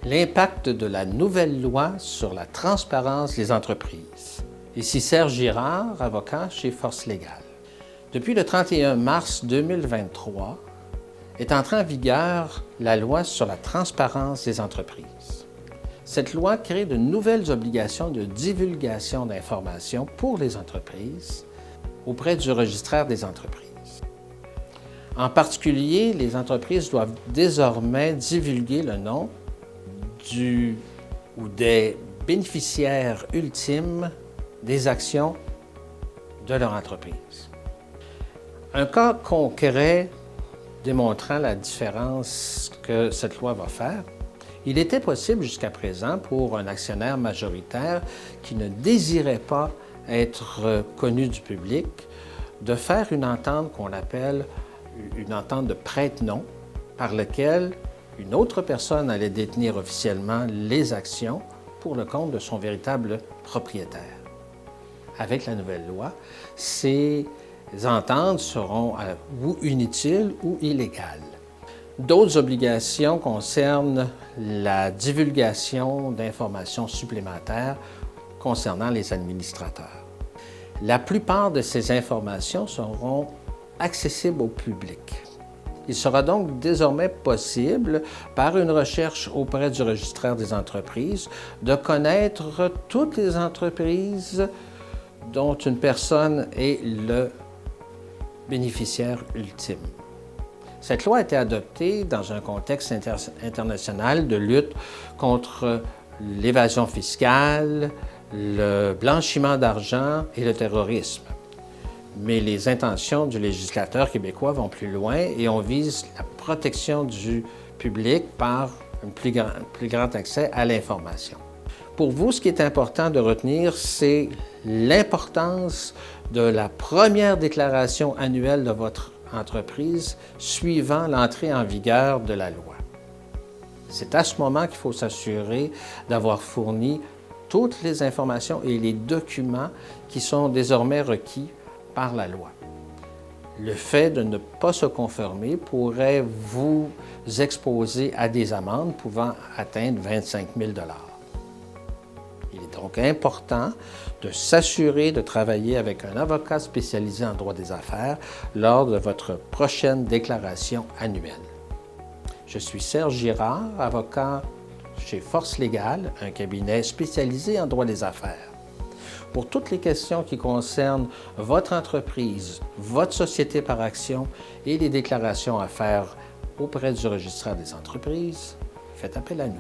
L'impact de la nouvelle loi sur la transparence des entreprises. Ici Serge Girard, avocat chez Force Légale. Depuis le 31 mars 2023, est entrée en vigueur la loi sur la transparence des entreprises. Cette loi crée de nouvelles obligations de divulgation d'informations pour les entreprises auprès du registraire des entreprises. En particulier, les entreprises doivent désormais divulguer le nom du ou des bénéficiaires ultimes des actions de leur entreprise. Un cas concret démontrant la différence que cette loi va faire, il était possible jusqu'à présent pour un actionnaire majoritaire qui ne désirait pas être connu du public de faire une entente qu'on appelle une entente de prête-nom par laquelle une autre personne allait détenir officiellement les actions pour le compte de son véritable propriétaire. Avec la nouvelle loi, ces ententes seront ou inutiles ou illégales. D'autres obligations concernent la divulgation d'informations supplémentaires concernant les administrateurs. La plupart de ces informations seront accessibles au public. Il sera donc désormais possible, par une recherche auprès du registraire des entreprises, de connaître toutes les entreprises dont une personne est le bénéficiaire ultime. Cette loi a été adoptée dans un contexte international de lutte contre l'évasion fiscale, le blanchiment d'argent et le terrorisme. Mais les intentions du législateur québécois vont plus loin et on vise la protection du public par un plus grand accès à l'information. Pour vous, ce qui est important de retenir, c'est l'importance de la première déclaration annuelle de votre entreprise suivant l'entrée en vigueur de la loi. C'est à ce moment qu'il faut s'assurer d'avoir fourni toutes les informations et les documents qui sont désormais requis par la loi. Le fait de ne pas se conformer pourrait vous exposer à des amendes pouvant atteindre 25 000 $. Il est donc important de s'assurer de travailler avec un avocat spécialisé en droit des affaires lors de votre prochaine déclaration annuelle. Je suis Serge Girard, avocat chez Force Légale, un cabinet spécialisé en droit des affaires. Pour toutes les questions qui concernent votre entreprise, votre société par action et les déclarations à faire auprès du registraire des entreprises, faites appel à nous.